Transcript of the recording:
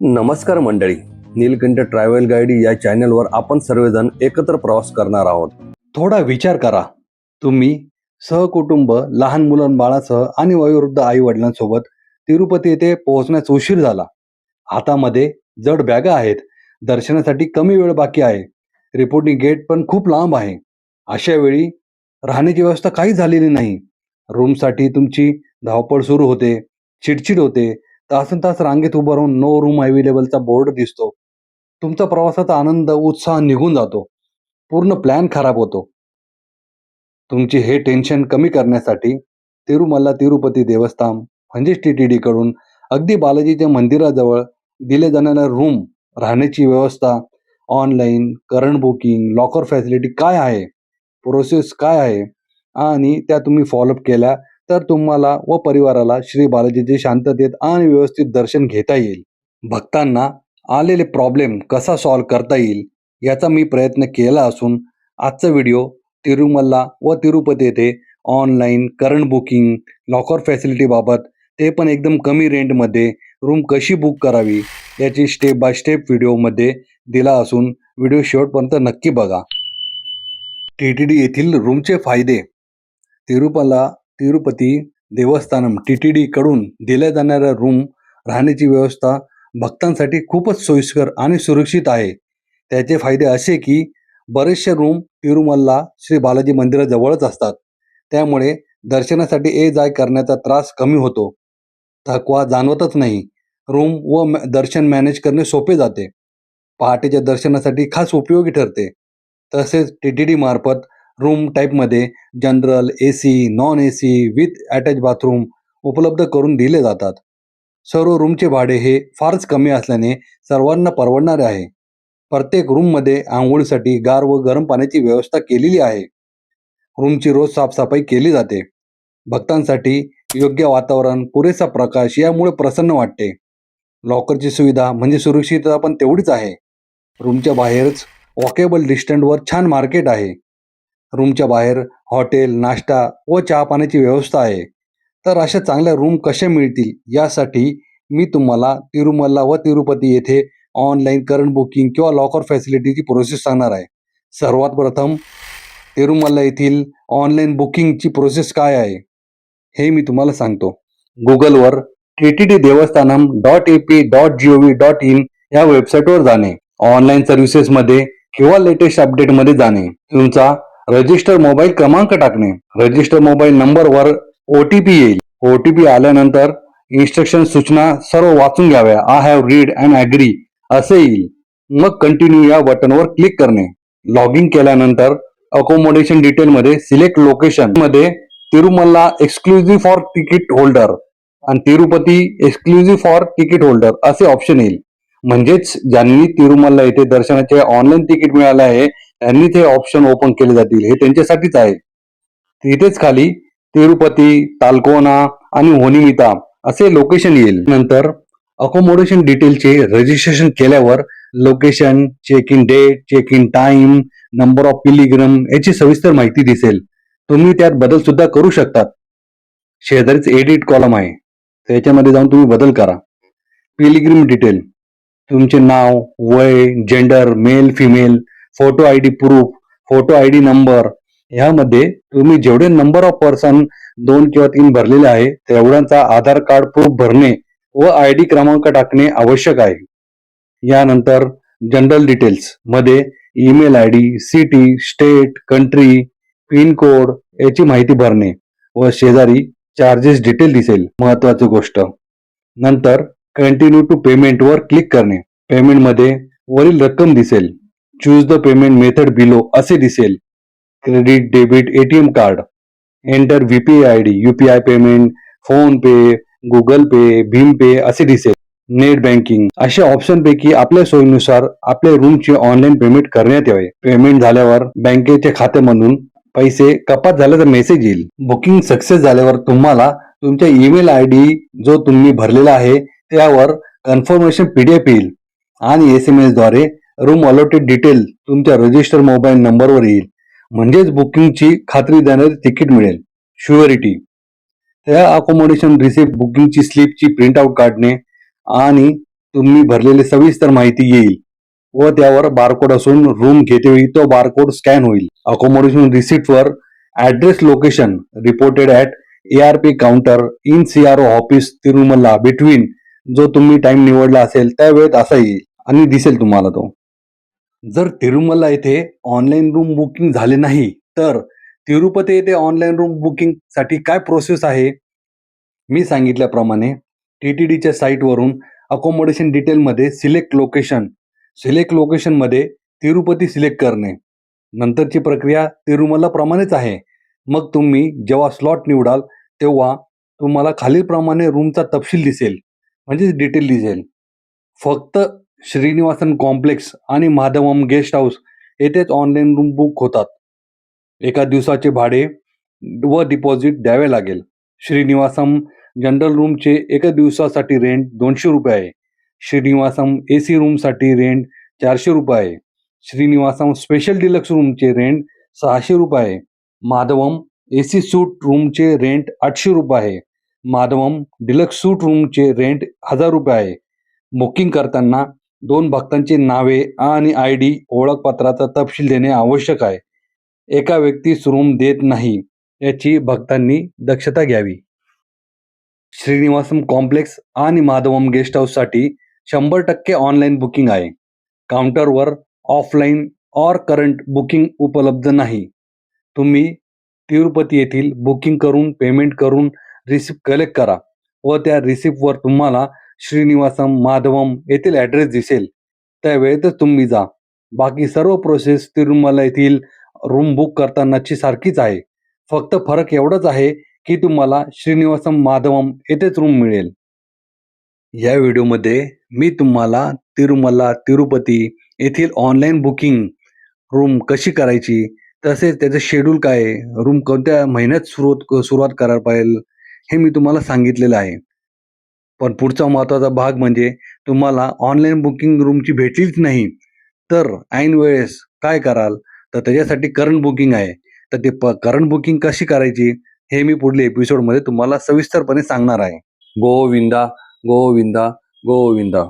नमस्कार मंडळी, Nilkanth travel guide या चॅनलवर आपण सर्वजण एकत्र प्रवास करणार आहोत. थोडा विचार करा, तुम्ही सहकुटुंब लहान मुलं-बाळासह आणि वयोवृद्ध आई वडिलांसोबत तिरुपती येथे पोहोचण्यास उशीर झाला. हातामध्ये जड बॅगा आहेत, दर्शनासाठी कमी वेळ बाकी आहे, रिपोर्टिंग गेट पण खूप लांब आहे. अशा वेळी राहण्याची व्यवस्था काही झालेली नाही. रूमसाठी तुमची धावपळ सुरू होते, चिडचिड होते, तासनतास रांगेत उभं राहून नो रूम अवेलेबलचा बोर्ड दिसतो. तुमचा प्रवासाचा आनंद, उत्साह निघून जातो. पूर्ण प्लॅन खराब होतो. तुमचे हे टेन्शन कमी करण्यासाठी तिरुमला तिरुपती देवस्थान म्हणजेच TTD कडून अगदी बालाजीच्या मंदिराजवळ दिले जाणाऱ्या रूम, राहण्याची व्यवस्था, online current booking, locker facility काय आहे, प्रोसेस काय आहे आणि त्या तुम्ही फॉलोअप केल्या तर तुम्हाला व परिवाराला श्री बालाजीचे शांततेत आणि व्यवस्थित दर्शन घेता येईल. भक्तांना आलेले प्रॉब्लेम कसा सॉल्व्ह करता येईल याचा मी प्रयत्न केला असून आजचा व्हिडिओ तिरुमला व तिरुपती येथे online current booking, locker facility बाबत, ते पण एकदम कमी रेंटमध्ये रूम कशी बुक करावी याची स्टेप बाय स्टेप व्हिडिओमध्ये दिला असून व्हिडिओ शेवटपर्यंत नक्की बघा. TTD येथील रूमचे फायदे. तिरुमला तिरुपती देवस्थानम TTD कडून दिल्या जाणाऱ्या रूम, राहण्याची व्यवस्था भक्तांसाठी खूपच सोयीस्कर आणि सुरक्षित आहे. त्याचे फायदे असे की बरेचसे रूम तिरुमला श्री बालाजी मंदिराजवळच असतात. त्यामुळे दर्शनासाठी ये जाय करण्याचा त्रास कमी होतो. थकवा जाणवतच नाही. रूम व दर्शन मॅनेज करणे सोपे जाते. पहाटेच्या दर्शनासाठी खास उपयोगी ठरते. तसेच TTD मार्फत रूम टाईपमध्ये general, AC, non AC with attach bathroom उपलब्ध करून दिले जातात. सर्व रूमचे भाडे हे फारच कमी असल्याने सर्वांना परवडणारे आहे. प्रत्येक रूममध्ये आंघोळीसाठी गार व गरम पाण्याची व्यवस्था केलेली आहे. रूमची रोज साफसफाई केली जाते. भक्तांसाठी योग्य वातावरण, पुरेसा प्रकाश यामुळे प्रसन्न वाटते. लॉकरची सुविधा म्हणजे सुरक्षितता पण तेवढीच आहे. रूमच्या बाहेरच वॉकेबल डिस्टन्सवर छान मार्केट आहे. रूमच्या बाहेर हॉटेल, नाश्ता व चहा पाण्याची व्यवस्था आहे. तर अशा चांगल्या रूम कशा मिळतील यासाठी मी तुम्हाला तिरुमला व तिरुपती येथे ऑनलाईन करंट बुकिंग किंवा लॉकर फॅसिलिटीची प्रोसेस सांगणार आहे. सर्वात प्रथम तिरुमला येथील ऑनलाईन बुकिंगची प्रोसेस काय आहे हे मी तुम्हाला सांगतो. गुगलवर TTD देवस्थानम .ap.gov.in या वेबसाईटवर जाणे, ऑनलाईन सर्व्हिसेसमध्ये किंवा लेटेस्ट अपडेटमध्ये जाणे, तुमचा रजिस्टर मोबाईल क्रमांक टाकणे, रजिस्टर मोबाईल नंबरवर OTP येईल. OTP आल्यानंतर इन्स्ट्रक्शन, सूचना सर्व वाचून घ्याव्या. I have read and agree असे येईल. मग कंटिन्यू या बटनवर क्लिक करणे. लॉग इन केल्यानंतर अकोमोडेशन डिटेलमध्ये सिलेक्ट लोकेशन मध्ये Tirumala exclusive for ticket holder आणि Tirupati exclusive for ticket holder असे ऑप्शन येईल. म्हणजेच ज्यांनी तिरुमला येथे दर्शनाचे ऑनलाईन तिकीट मिळाले आहे त्यांनी ते ऑप्शन ओपन केले जातील. हे त्यांच्यासाठीच आहे. तिथेच खाली तिरुपती, तालकोना आणि होनिमिता असे लोकेशन येईल. नंतर अकोमोडेशन डिटेलचे रजिस्ट्रेशन केल्यावर location, check in date, check in time, number of pilgrim याची सविस्तर माहिती दिसेल. तुम्ही त्यात बदल सुद्धा करू शकतात. शेजारीच एडिट कॉलम आहे, त्याच्यामध्ये जाऊन तुम्ही बदल करा. पिलिग्रिम डिटेल, तुमचे नाव, वय, gender, male female, photo ID proof, photo ID number, ह्यामध्ये तुम्ही जेवढे नंबर ऑफ पर्सन 2 किंवा 3 भरलेले आहे तेवढ्यांचा आधार कार्ड प्रूफ भरणे व ID क्रमांक टाकणे आवश्यक आहे. यानंतर जनरल डिटेल्स मध्ये email ID, city, state, country, pin code याची माहिती भरणे व शेजारी चार्जेस डिटेल दिसेल. महत्वाची गोष्ट. नंतर कंटिन्यू टू पेमेंट वर क्लिक करणे. पेमेंट मध्ये वरील रक्कम दिसेल. Choose the payment method below असे दिसेल. Credit, debit, ATM card. Enter VPI ID, UPI payment, PhonePe, Google pay, Bhim pay असे दिसेल. नेट बँकिंग अशा ऑप्शन पैकी आपल्या सोयीनुसार आपल्या रूमची ऑनलाईन पेमेंट करण्यात यावे. पेमेंट झाल्यावर बँकेच्या खात्यामधून पैसे कपात झाल्याचा मेसेज येईल. बुकिंग सक्सेस झाल्यावर तुम्हाला तुमच्या ईमेल ID जो तुम्ही भरलेला आहे त्यावर कन्फर्मेशन PDF येईल आणि SMS द्वारे रूम अलॉटेड डिटेल तुमच्या रजिस्टर मोबाईल नंबरवर येईल. म्हणजेच बुकिंगची खात्री देणारे तिकीट मिळेल. शुअरिटी, त्या अकोमोडेशन रिसिप्ट, बुकिंगची स्लिपची प्रिंट आउट काढणे आणि तुम्ही भरलेली सविस्तर माहिती येईल व त्यावर बारकोड असून रूम घेतेवेळी तो बारकोड स्कॅन होईल. अकोमोडेशन रिसिप्टवर address location reported at ARP counter in CRO office Tirumala between जो तुम्ही टाइम निवडला असेल त्या वेळेत असा येईल आणि दिसेल तुम्हाला तो. जर तिरुमला येथे ऑनलाईन रूम बुकिंग झाले नाही तर तिरुपती येथे ऑनलाईन रूम बुकिंग साठी काय प्रोसेस आहे? मी सांगितल्याप्रमाणे TTDच्या साईटवरून अकोमोडेशन डिटेलमध्ये सिलेक्ट लोकेशनमध्ये तिरुपती सिलेक्ट करणे. नंतरची प्रक्रिया तिरुमला प्रमाणेच आहे. मग तुम्ही जेव्हा स्लॉट निवडाल तेव्हा तुम्हाला खालीलप्रमाणे रूमचा तपशील दिसेल, म्हणजेच डिटेल दिसेल. फक्त श्रीनिवासन कॉम्प्लेक्स आणि माधवम गेस्ट हाऊस येथेच ऑनलाईन रूम बुक होतात. एका दिवसाचे भाडे व डिपॉझिट द्यावे लागेल. श्रीनिवासम जनरल रूमचे एका दिवसासाठी रेंट ₹200 आहे. श्रीनिवासम AC रूमसाठी रेंट ₹400 आहे. श्रीनिवासम स्पेशल डिलक्स रूमचे रेंट ₹600 आहे. माधवम AC सूट रूमचे रेंट ₹800 आहे. माधवम डिलक्स सूट रूमचे रेंट ₹1000 आहे. बुकिंग करताना 2 भक्तांची नावे आणि ID ओळखपत्राचा तपशील देणे आवश्यक आहे. एका व्यक्तीस रूम देत नाही याची भक्तांनी दक्षता घ्यावी. श्रीनिवासम कॉम्प्लेक्स आणि माधवम गेस्ट हाऊससाठी 100% ऑनलाईन बुकिंग आहे. काउंटरवर ऑफलाईन ऑर करंट बुकिंग उपलब्ध नाही. तुम्ही तिरुपती येथील बुकिंग करून पेमेंट करून रिसिप्ट कलेक्ट करा व त्या रिसिप्टवर तुम्हाला श्रीनिवासम माधवम येथील ॲड्रेस दिसेल. त्यावेळेतच तुम्ही जा. बाकी सर्व प्रोसेस तिरुमला येथील रूम बुक करतानाची सारखीच आहे. फक्त फरक एवढाच आहे की तुम्हाला श्रीनिवासम माधवम येथेच रूम मिळेल. या व्हिडिओमध्ये मी तुम्हाला तिरुपती येथील ऑनलाईन बुकिंग रूम कशी करायची, तसेच त्याचं शेड्यूल काय आहे, रूम कोणत्या महिन्यात सुरुवात करायला पाहिजे हे मी तुम्हाला सांगितलेलं आहे. पण पुढचा महत्त्वाचा भाग म्हणजे तुम्हाला ऑनलाईन बुकिंग रूमची भेटलीच नाही तर ऐन वेळेस काय कराल? तर त्याच्यासाठी करंट बुकिंग आहे. तर ते करंट बुकिंग कशी करायची हे मी पुढल्या एपिसोडमध्ये तुम्हाला सविस्तरपणे सांगणार आहे. गोविंदा गोविंदा गोविंदा.